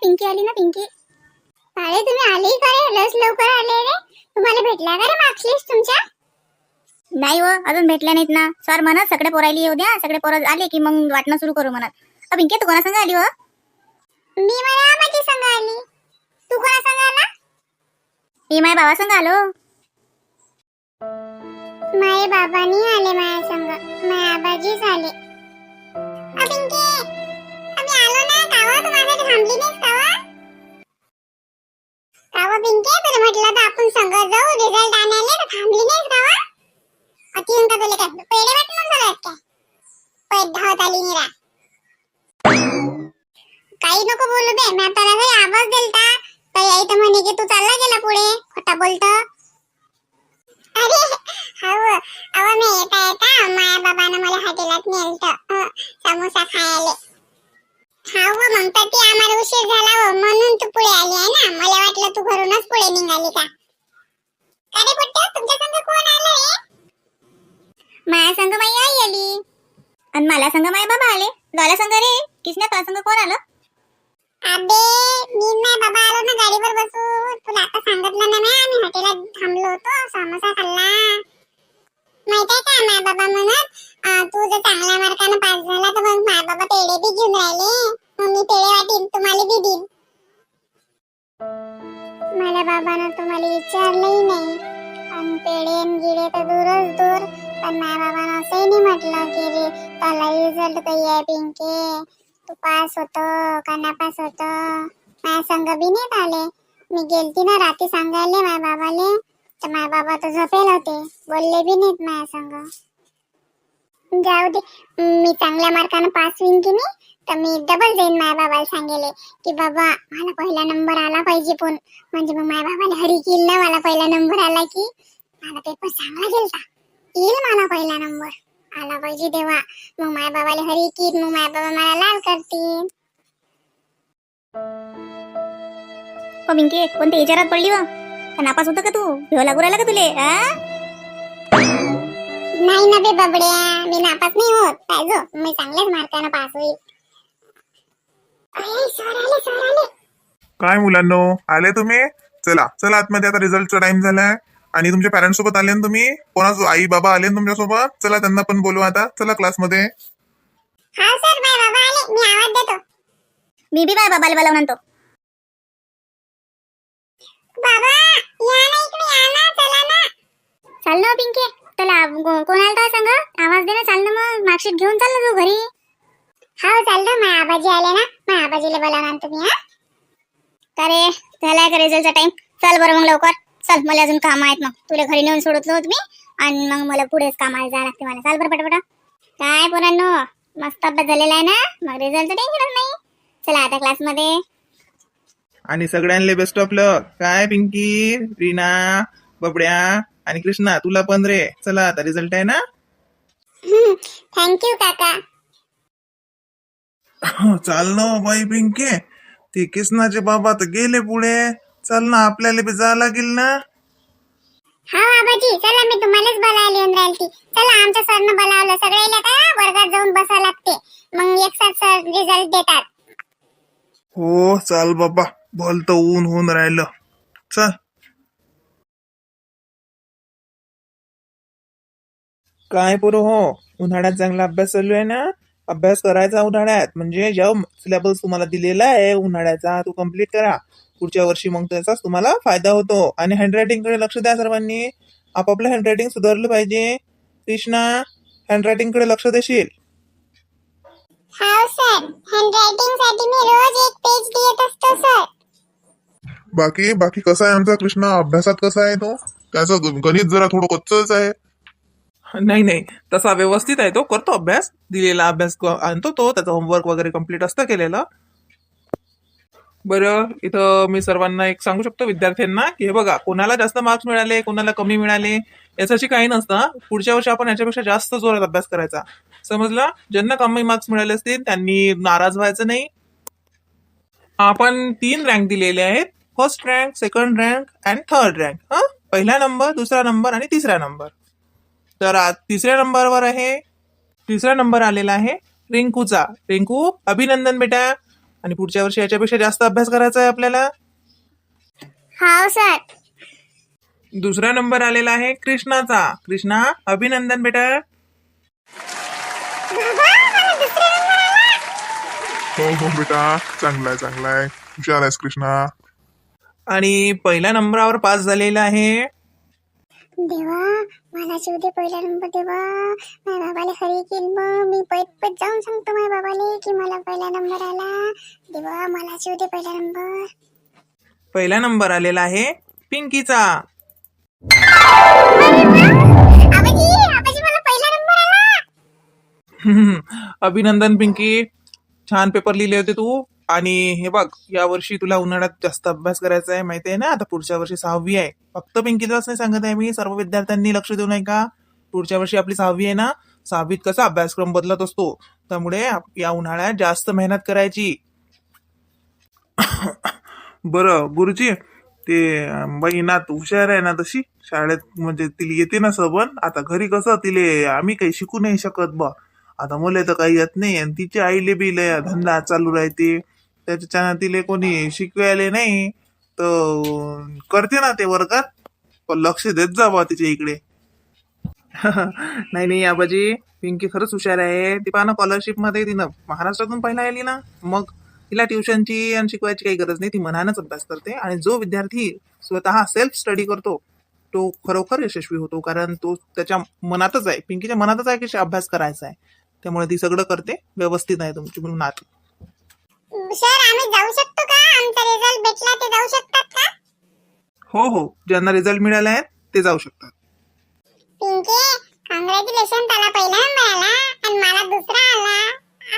पिंकी आली ना, पिंकी. अरे तुम्ही आली का रे? लस लवकर आले रे. तुम्हाला भेटला का रे मार्कशीट तुमच्या? नाही हो, अजून भेटल्या नाहीत ना. सर म्हणत सगळे पोरायला येऊ द्या, सगळे पोरं आले की मग वाटणं सुरू करू म्हणत. पिंकी तू कोणा संग आली हो? मी माझ्या माझी संग आली. तू कोणा संग आला? मी माझ्या बाबा संग आलो. माझे बाबा नाही आले माझ्या संग, माझ्या आबाजीच आले. पिंकी आम्ही आलो ना. कावा तू माझ्यासाठी थांबली नाहीस कावा? कावा पिंकी तर म्हटलं तर आपण संग जाऊ रिझल्ट आणायला, तर थांबली नाहीस कावा? अतिन का तुला काय पेढे वाटून झालं काय? पैद धावत आली निरा. काही नको बोलू बे. मी आता घरी आवाज दिलता तर आई तर म्हणे की तू चालला गेला पुढे. खोटा बोलतो. अरे अव मी येता माझ्या बाबानं मला हॉटेलात नेलतं समोसा खायला. मग तर ती आम्हाला उशीर झाला म्हणून तू पुढे आली आहे ना. मला वाटलं तू घरूनच पुढे निघाली का. अरे पुट्ट्या तुमच्या संग कोण आलं रे? माझ्या संग माझी आई आली आणि मला संग माझे बाबा आले. दोला संग रे किसने तुझ्या संग कोण आलं? अबे मी माझ्या बाबा आलो ना गाडीवर बसून. तुला आता सांगितलं ना मी आम्ही हॉटेलात थांबलो होतो, समोसा खाल्ला. माहितीये का माझ्या बाबा म्हणत तू जर चांगल्या मार्काने पास झाला तर मग माझ्या बाबा पेढे बी घेऊन राहिले. मग मी पेढे वाटीन तुम्हाला बी देईन. मला बाबानं तुम्हाला विचारलंही नाही आणि पेढे गिडे तर दूरच दूर. पण माझ्या बाबानं असंही नाही म्हटलं की रे त्याला रिझल्ट काही आहे पिंके, तू पास होतो का नापास होतो. माझ्या संग बी नाहीत आले. मी गेलती ना रात्री सांगायले माझ्या बाबाले, तर माझ्या बाबा तर झोपेल होते, बोलले बी नाहीत माझ्या संग. जाऊ दे, मी चांगल्या मार्काने पास होईन की नाही तर मी डबल जाईन माझ्या बाबाला सांगेले की बाबा मला पहिला नंबर आला पाहिजे. पण म्हणजे मग माझ्या बाबाला हरी केल ना मला पहिला नंबर आला की मला पेपर चांगला गेलता, येईल मला पहिला नंबर आला पाहिजे तेव्हा. मग माझ्या बाबाला हरी कीत, मग माझ्या बाबा मला लाल करतील. पिंकी कोणत्या विचारात पडली व? नापास होतं का तू? भिव लागू राहिला का तुले? नाही ना बे बबड्या, मी नापास नाही होत. पाहिजो मी चांगल्याच मार्काने पास होईल. सर आले. काय मुलांनो आले तुम्ही? चला चला आतमध्ये, आता रिझल्टचा टाइम झालाय. आणि तुमच्या पॅरेंट्स सोबत आले ना तुम्ही? कोणा आई बाबा आले ना तुमच्या सोबत? चला त्यांना पण बोलवा आता. चला क्लासमध्ये. हा सर माझे बाबा आले, मी आवाज देतो. मी बी माझ्या बाबाला बोलावून आणतो. बाबा या ना इकडे, या ना, चला ना. चाल ना पिंकी, चला कोणाला काय सांग आवाज दे ना. चाल ना मग मार्कशीट घेऊन चाल ना तू घरी. हा चाल ना, माझ्या आबाजी आले ना, माझ्या आबाजीला बोलावून आणतो मी. का रे झालाय का रिझल्टचा टाइम? चल बरं मग लवकर चल, मला अजून काम आहेत. मग तुला घरी नेऊन सोडत होत मी आणि मग मला पुढेच कामाला जायला लागते मला. चाल बरं पटापटा. काय पोरांनो मस्त अभ्यास झालेला आहे ना, मग रिझल्टचं टेन्शनच नाही. चला आता क्लासमध्ये. आणि सगळ्यांना बेस्ट ऑफ लक. काय पिंकी, रीना, बबड्या आणि कृष्णा तुला पण रे. चला आता रिझल्ट आहे ना. थँक्यू काका. चाल ना बाई पिंके, ते कृष्णाचे बाबा तर गेले पुढे. चल ना आपल्याला बी जावं लागेल ना. हा आबाजी चला, मी तुम्हालाच बोलायला येऊन राहिली. चला आमच्या सरनं बोलावलं. सगळ्याला का वर्गात जाऊन बसावं लागते, मग एक साथ सर रिझल्ट देतात. हो चाल बाबा, भलतं ऊन होऊन राहिलं. चल. काय पोरं हो, उन्हाळ्यात चांगला अभ्यास चालू आहे ना. अभ्यास करायचा उन्हाळ्यात, म्हणजे जेव्हा सिलेबस तुम्हाला दिलेला आहे उन्हाळ्याचा तो कम्प्लीट करा. पुढच्या वर्षी मग त्याचाच तुम्हाला फायदा होतो. आणि हँडरायटिंग कडे लक्ष द्या सर्वांनी. आपापलं हँडरायटिंग सुधारलं पाहिजे. कृष्णा हँडरायटिंग कडे लक्ष देशील? हा सर, हँडरायटिंग साठी मी रोज एक पेज लिहित असतो सर. बाकी कसा आहे आमचा कृष्णा? अभ्यासात कसा आहे तो? त्याचं गणित जरा थोडं कच्चच आहे. नाही तसा व्यवस्थित आहे तो, करतो अभ्यास. दिलेला अभ्यास आणतो तो, त्याचं होमवर्क वगैरे कम्प्लीट असतं केलेलं. बरं इथं मी सर्वांना एक सांगू शकतो विद्यार्थ्यांना की हे बघा, कोणाला जास्त मार्क्स मिळाले कोणाला कमी मिळाले याच्याशी काही नसतं. पुढच्या वर्षी आपण याच्यापेक्षा जास्त जोरात अभ्यास करायचा. समजलं? ज्यांना कमी मार्क्स मिळाले असतील त्यांनी नाराज व्हायचं नाही. आपण 3 रँक दिलेले आहेत, first rank, second rank and third rank. पहिला नंबर, दुसरा नंबर आणि तिसरा नंबर. तर तिसऱ्या नंबरवर आहे, तिसरा नंबर आलेला आहे रिंकूचा. रिंकू अभिनंदन बेटा. आणि पुढच्या वर्षी याच्यापेक्षा जास्त अभ्यास करायचा आहे आपल्याला. हाव सर. दुसरा नंबर आलेला आहे कृष्णाचा. कृष्णा, अभिनंदन बेटा. बाबा मला दुसरा नंबर आला. हो हो बेटा, चांगला आहे हुशार आहेस कृष्णा. आणि पहिल्या नंबरावर पास झालेला आहे. देवा मला शिव दे पहिला नंबर. देवा माझ्या बाबाला खरी केली. मग मी पैत जाऊन सांगतो माझ्या बाबाले की मला पहिला नंबर आला. देवा मला शिव दे पहिला नंबर. पहिला नंबर आलेला आहे पिंकीचा. आबाजी आबाजी मला पहिला नंबर आला. अभिनंदन पिंकी, छान पेपर लिहिले होते तू. आणि हे बघ, या वर्षी तुला उन्हाळ्यात जास्त अभ्यास करायचा आहे, माहिती आहे ना. आता पुढच्या वर्षी 6वी आहे. फक्त पिंकीलाच नाही सांगत आहे मी, सर्व विद्यार्थ्यांनी लक्ष देऊ नये का. पुढच्या वर्षी आपली 6वी आहे ना. 6वीत कसा अभ्यासक्रम बदलत असतो, त्यामुळे या उन्हाळ्यात जास्त मेहनत करायची. बरं गुरुजी, ते बाई नात हुशार आहे ना तशी शाळेत, म्हणजे तिला येते ना सबन. आता घरी कसं तिले आम्ही काही शिकू नाही शकत बा. आता मुले तर काही येत नाही, आणि तिच्या आईले बी लय धंदा चालू राहते, त्याच्यानं तिले कोणी शिकवायले नाही. तर करते ना ते वर्गात, पण लक्ष देत जा बा तिच्या इकडे. नाही आबाजी, पिंकी खरंच हुशार आहे. ती पाहा स्कॉलरशिप मध्ये तिनं महाराष्ट्रातून पहिला आली ना. मग तिला ट्युशनची आणि शिकवायची काही गरज नाही, ती मनानच अभ्यास करते. आणि जो विद्यार्थी स्वतः सेल्फ स्टडी करतो तो खरोखर यशस्वी होतो, कारण तो त्याच्या मनातच आहे, पिंकीच्या मनातच आहे की अभ्यास करायचा आहे. त्यामुळे ती सगळं करते, व्यवस्थित आहे तुमची नात. सर आम्ही जाऊ शकतो का? आमचा रिझल्ट भेटला ते जाऊ शकतात का? हो, ज्यांना रिझल्ट मिळाला आहे ते जाऊ शकतात. पिंकी कॉंग्रॅच्युलेशन, त्याला पहिला नंबर आला आणि मला दुसरा आला.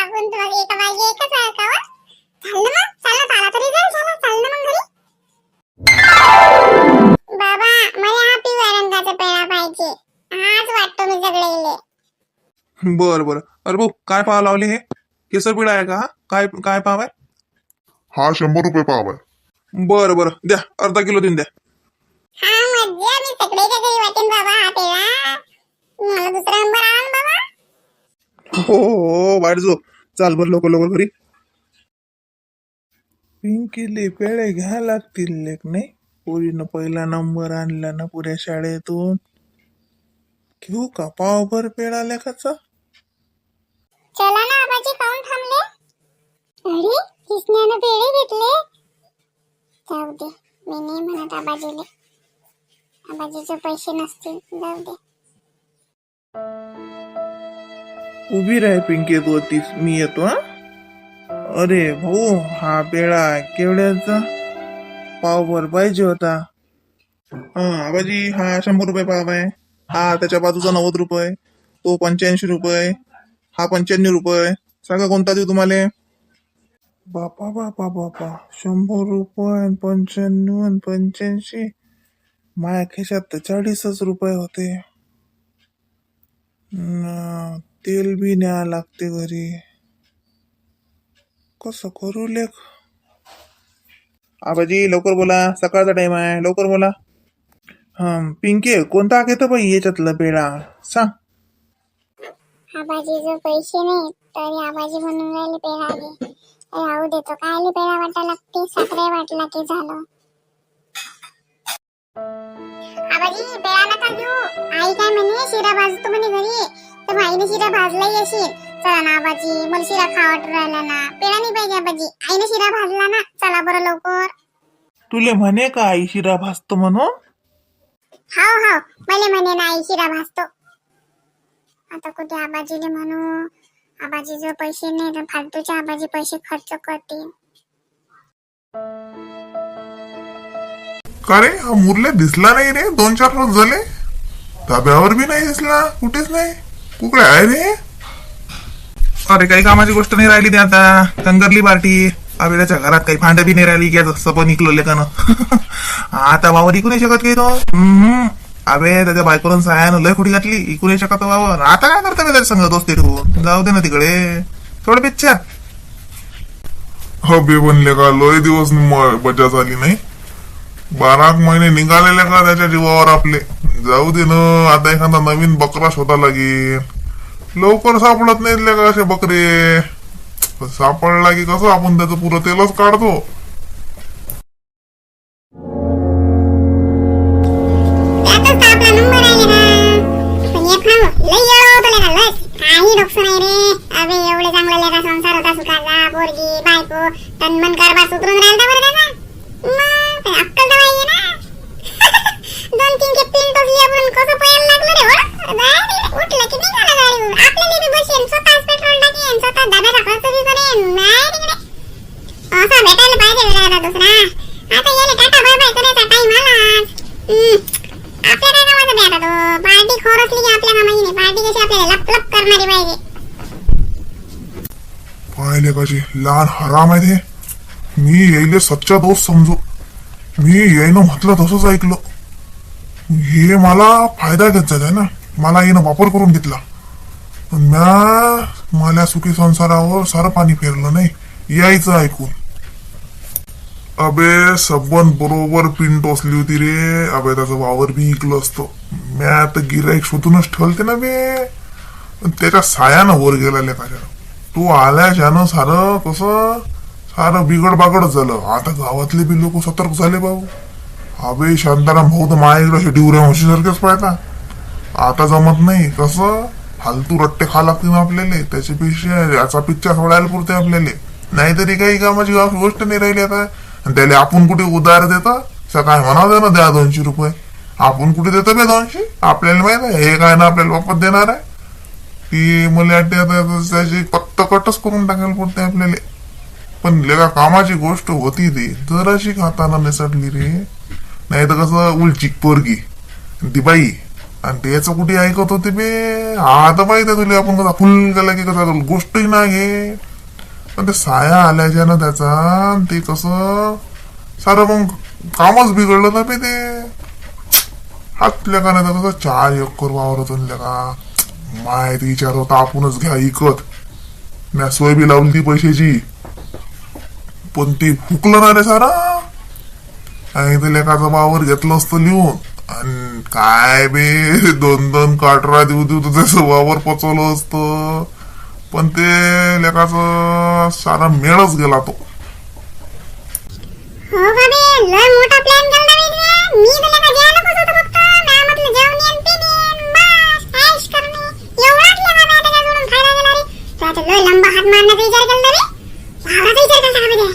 आपण तुम्हाला एका बाजी एकच आहे का? चाललं मग, चला आला तर रिझल्ट झाला, चाललं मग घरी. बाबा मला हा पिवळ्या रंगाचा पेढा पाहिजे, हाच वाटतो मी सगळे. बरं. अरे भाऊ, काय पाव लावले हे? केसर पिढा आहे का? काय पाव आहे? हा 100 रुपये पाव आहे. बरं द्या, अर्धा किलो देऊन द्या. हा मज्जा, मी सगळ्याच्या घरी वाटेन बाबा हा पेढा. मला दुसरा नंबर आला ना बाबा. हो वाट जो, चाल बरं लवकर घरी. पिंकीले पेढे घ्यायला लागतील लेक नाही. पोरीनं पहिला नंबर आणला ना पुऱ्या शाळेतून. घेऊ का पावभर पेढा लेखाचा? चला ना आबाजी, काऊन थांबले? अरे किसन्यानं पेढे घेतले. जाऊ दे, मी नाही म्हणत आबाजीले, आबाजीचे पैसे नसतील, जाऊ दे. उभी राह पिंकी, तू मी येतो. हा अरे भाऊ, हा पेढा केवढ्याचा? पावभर पाहिजे होता. हा आबाजी, हा 100 रुपये पाव आहे. हा त्याच्या बाजूचा 90 रुपये, तो 85 रुपये, हा 95 रुपये. सांगा कोणता देऊ तुम्हाला? बापा 100 रुपये 95 आणि 85. माझ्या खिशात तर 40च रुपये होते. तेल बी न्याय लागते घरी, कसं करू लेख? आबाजी लवकर बोला, सकाळचा टाइम आहे, लवकर बोला. पिंकी, कोणता घेतो बाई याच्यातलं पेढा सांग. आबाजीचे पैसे नाही तरी आबाजी म्हणून राहिले पेढा घे. राहू देतो, कायले पेढा वाटा लागते, साखरे वाटला की झालं. आबाजी पेढा नका घेऊ, आई काय म्हणे शिरा भाजतो म्हणे घरी, तर आईने शिरा भाजलाही असेल. चला ना आबाजी, मला शिरा खावट राहिला ना, पेढा नाही पाहिजे आबाजी, आईने शिरा भाजला ना, चला बरं लवकर. तुले म्हणे का आई शिरा भाजतो म्हणून? हाव मला म्हणे ना आई शिरा भाजतो. आता कुठे आबाजीले म्हणू, आबाजीचे पैसे नाही तर फालतूचे आबाजी पैसे खर्च करतील. का रे, हा मुरल्या दिसला नाही रे, 2-4 रोज झाले. धाब्यावर बी नाही दिसला, कुठेच नाही. कुठे आहे रे? अरे काही कामाची गोष्ट नाही राहिली ती आता, कंगरली पार्टी. आवेल्याच्या घरात काही भांड बी नाही राहिली की जसं पण इकलो लेकानं. आता वावर इकू नाही शकत काही तो. अबे त्याच्या बायकोनं सायानं लय खोडी घातली, इकू नाही शकत वावर. आता काय करता त्याच्या संग दोस्ती ठेवून? जाऊ दे ना तिकडे, थोडं पिच्छा. हो बे बनले का, लय दिवस मजा झाली नाही. 12 महिने निघालेले का त्याच्या जीवावर आपले. जाऊ दे ना, आता एखादा नवीन बकरा शोधा लागेल. लवकर सापडत नाहीत का असे बकरे. पण सापडला की कसं आपण त्याचं पुरं तेलच काढतो. त्यातच तर आपला नंबर आहे ना. पण एक सांगू, लय येळं होतं लेका, लय. काही डोकं नाही रे. अबे एवढे चांगला लेका संसार होता सुखाचा, पोरगी बायको तनमन कारभार सुधरून राहिला बरं त्याचा. मग ते अक्कल तर पाहिजे ना. 2-3 के पिन टोचली आपण कसं पळायला लागलं रे. उठलं की निघाला गाडीवर. आपल्याला बी बसेन, स्वतःच पेट्रोल टाकेन, स्वतः डब्याचा खर्च बी करेन. नाही तिकडे असं भेटायला पाहिजे वेळाला दुसरा. आता याला टाटा बाय बाय करायचा टाइम आलाच. आपल्या काय कामाचं बे आता तो. पार्टी खोर असली की आपल्या कामाची नाही. पार्टी कशी आपल्याला लप लप करणारी पाहिजे. पाहिले कशी लहान हराम आहे ते. मी येईल सच्चा दोस्त समजू. मी येईन म्हटलं तसंच ऐकलं. हे मला फायदा घेत जात आहे ना. मला येणं वापर करून घेतला. पण मला सुखी संसारावर सारं पाणी फेरलं नाही यायचं ऐकून. अबे सबन बरोबर पिन टोचली होती रे. अबे त्याचं वावर बी इकलं असतं. म्या तर गिराईक शोधूनच ठेवलते ना बे. पण त्याच्या सायानं वर गेला लेखाच्या. तू आल्याच्यानं सारं कसं सारं बिघड बागडच झालं. आता गावातले बी लोक सतर्क झाले भाऊ. अबे शांताराम भाऊ तर माझ्याकडे डिवऱ्या म्हशीसारखेच पाहता. आता जमत नाही. कसं फालतू रट्टे खा लागतील आपल्याला. त्याच्यापेक्षा याचा पिच्चा सोडायला पुरते आपल्याला. नाहीतरी काही कामाची गोष्ट नाही राहिली आता. आणि त्याला आपण कुठे उधार देतं. सकाळी म्हणावं ना द्या 200 रुपये. आपण कुठे देतो बे 200. आपल्याला माहित आहे हे काय ना आपल्याला वापस देणार आहे. ती मला वाटते आता त्याची पत्ता कटच करून टाकायला पडते आपल्याला. पण लेका कामाची गोष्ट होती ती जराशी हाताना निसटली रे. नाही तर कसं उलची पोरगी ती बाई आणि त्याचं कुठे ऐकत होते बे. आता माहिती आहे तुला आपण कसा फुल गेला की कसा गोष्टही ना घे. पण ते साया आल्याच्या ना त्याचा ते कसं सारं मग कामच बिघडलं ना बे ते. हातल्या का नाही तर कसं 4 एकर वावर होतं का. माहिती विचार होता आपणच घ्या इकत. म्या सोय बी लावली ती पैशाची. पण ती फुकलं ना रे सारा. आणि ते लेखाचा वावर घेतलं असतं लिहून. आणि काय बे 2-2 काटरा देऊ देऊ त्याचं वावर पचवलं असतं. पण ते लेखाचा सारा मेळच गेला तो. हो का बे, लय मोठा प्लॅन केला बे. मी तर लेका जेवायला बसत होतो फक्त. म्या म्हटलं जेवण येईन पिणीन बस ऐश करणे. एवढाच लेका म्या त्याच्याकडून खायला गेला रे. तो आता लय लंबा हात मारण्याचा विचार केला रे. वावराचा विचार केला का बे.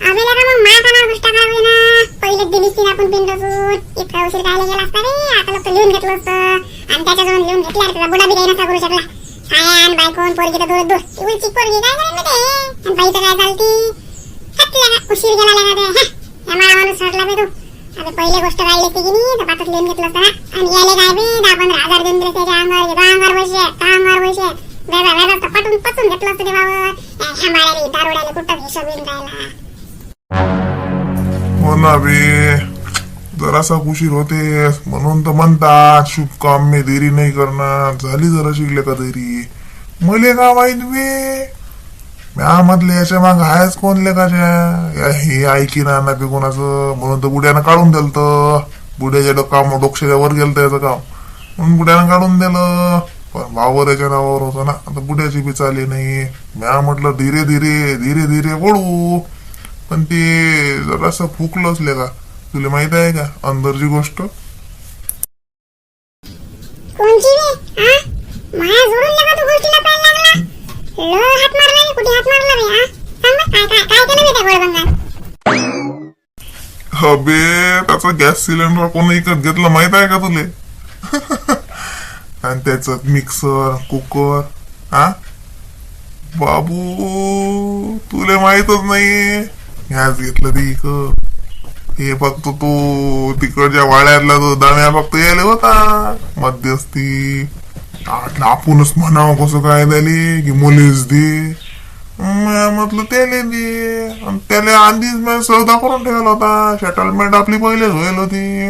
अबे लेका मग मा कानावर गोष्ट काय ना. पहिलेच दिलीस ती आपण पिंड असून. इतका उशीर खायला गेला असता रे. आता लोक लिहून घेतलं असतं. आणि त्याच्याजवळ लिहून घेतल्यावर त्याचा बुडा बी काही नसता करू शकला. सायान बायकोन पोरगी तर दूर दूर. उलची पोरगी काय करेल ते. आणि बाईचं काय चालती. हटल्या का उशीर गेला लेका ते. या मला माणूस हटला बे तू. आता पहिली गोष्ट काढली असते की नाही तर पातच लिहून घेतलं असतं ना. आणि याले काय बे 10-15 हजार देऊन दिले त्याच्या अंगावर. अंगावर पैसे व्याजात पटून पचून घेतलं असतं ते वावर. ह्या माळ्याला दारोड्याला कुठं हिशोब येऊन राहिला. हो ना बे. जरासा उशीर होते म्हणून तर म्हणतात शुभ काम में देरी नाही करणार. झाली जरा शिकले का देरी. मले का माहित बे. म्या म्हटलं याच्या माग आहेच कोण लेखाच्या. हे ऐकी ना बे कोणाचं. म्हणून तर बुड्यानं काढून दिलं. बुड्याच्या काम डोक्याच्या वर गेलं याचं काम. म्हणून बुड्यानं काढून दिलं. पण वावर याच्या नावावर होतं ना. आता बुड्याची बी चाली नाही. म्या म्हटलं धीरे धीरे वळू. पण ते जरासं फुकलं असले का. तुला माहित आहे का अंदरची गोष्ट. कोणची बे. हा माया जोडून लगा तू गोष्टीला पाहायला लागला. लय हात मारला रे. कुठे हात मारला बे. हा सांग ना काय काय काय केलं बे त्या गोळबंगात. अबे त्याचा गॅस सिलेंडर कोण विकत घेतलं माहित आहे का तुले. आणि त्याचं मिक्सर कुकर. हा बाबू तुले माहितच नाही. गॅस घेतलं ते इकत. हे फक्त तो तिकडच्या वाड्यातला तो दाण्या फक्त यायला होता मध्यस्थी. आपणच म्हणावं कसं काय झाले की मुलीच दे. म्हटलं त्याला दे. आणि त्याला आधीच मी सौदा करून ठेवला होता. सेटलमेंट आपली पहिलेच होईल होती.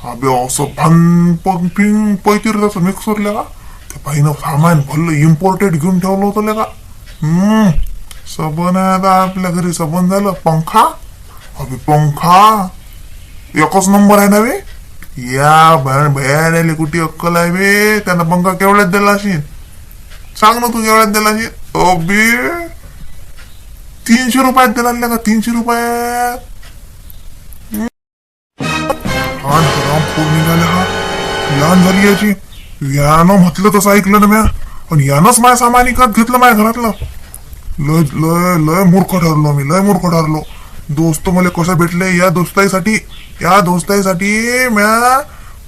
अबे असं भान पिंग पैतीर तसं मिक्सर लेका. त्या बाईनं सामान भरलं इम्पोर्टेड घेऊन ठेवलं होतं लेका. सबन आहे आता आपल्या घरी. सबन झालं पंखा. अबे पंखा एकच नंबर आहे ना बे. या भयाने कुठे अक्कल आहे बे. त्यानं पंखा केवढ्यात दिला असेल सांग ना तू. केवढ्यात दिला असेल. अबे 300 रुपयात दिला का 300 रुपयात हा हरामखोर निघाले हा लहान झाली याची यानं म्हटलं तसं ऐकलं ना म्या पण यानंच माझ्या सामान विकत घेतलं माझ्या घरातलं लय लय लय मूर्ख ठरलो मी लय मूर्ख ठरलो दोस्त मला कसं भेटले या दोस्ताईसाठी म्या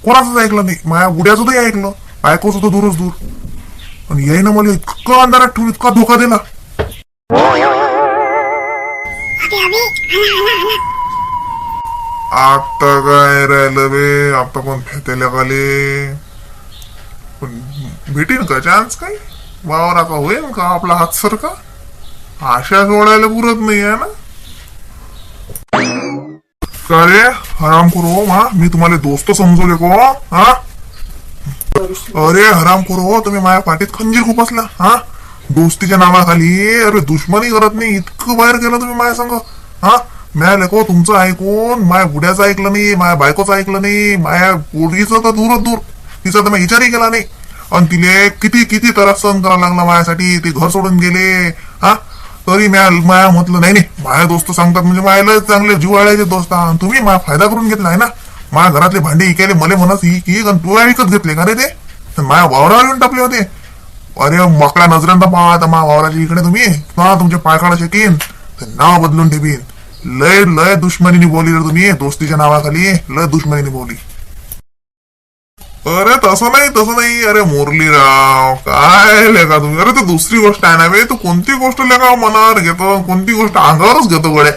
कोणाचंच ऐकलं नाही माझ्या बुड्याचं ऐकलं बायकोच होतं दूरच दूर आणि याईनं मला इतकं अंधारात ठेवून इतका धोका दिला अबे अबे आला आला आला आता काय राहिलं बे आता पण फेटायला आले पण भेटेल का चान्स काय वावराचा होईल का आपला हात सर का आशा सोडायला पुरत नाही आहे ना का रे हराम करो हा मी तुम्हाला दोस्त समजवले को हा अरे हराम करो तुम्ही माझ्या पाठीत खंजीर खुपसला हा दोस्तीच्या नावाखाली अरे दुश्मनी करत नाही इतकं बाहेर गेलं तुम्ही माझ्या संग हा म्या लेको तुमचं ऐकून माझ्या बुड्याचं ऐकलं नाही माझ्या बायकोचं ऐकलं नाही माझ्या पोरीचं तर दूरच दूर तिचा तर मी विचारही केला नाही आणि तिले किती किती त्रास सहन करायला लागला माझ्यासाठी ते घर सोडून गेले हा तरी माया म्हटलं नाही माझ्या दोस्त सांगतात म्हणजे माझ्याला चांगले जिव्हाळ्याचे दोस्त आणि तुम्ही माझा फायदा करून घेतला आहे ना माझ्या घरातले भांडे इकायले मला म्हणत ही आणि तू विकत घेतले का रे ते माझ्या वावरावर येऊन टाकले होते अरे मकळ्या नजरांना पाहा आता माझ्या वावराच्या इकडे तुम्ही तुमचे पायकाडा शेकीन नाव बदलून ठेवीन लय लय दुश्मनीने बोली रे तुम्ही दोस्तीच्या नावाखाली लय दुश्मनीने बोली अरे तसं नाही अरे मुरलीराव काय लेका तुम्ही अरे तर दुसरी गोष्ट आहे ना बे तू कोणती गोष्ट लेका मनावर घेतो कोणती गोष्ट अंगावरच घेतो गड्या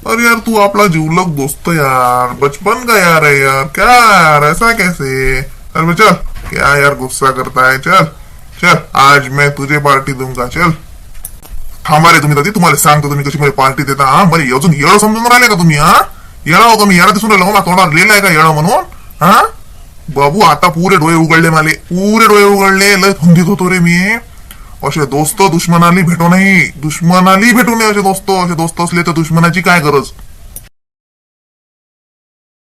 अरे यार तू आपला जीवलग दोस्त यार बचपन का यार है यार क्या यार ऐसा कैसे अरे चल क्या यार गुस्सा करता है चल चल आज मैं तुझे पार्टी दूंगा चल थांबा रे तुम्ही दादी तुम्हाला सांगतो तुम्ही कशी मला पार्टी देता हा मला अजून येळं समजून राहिले का तुम्ही हा येळा हो का मी येळा दिसून राहिलो तोंडावर लिहिलाय का येळं म्हणून हा बाबू आता पुरे डोळे उघडले माले पुरे डोळे उघडले लय थुंदीत होतो रे मी असे दोस्त दुश्मनाली भेटू नये असे दोस्त असले तर दुश्मनाची काय गरज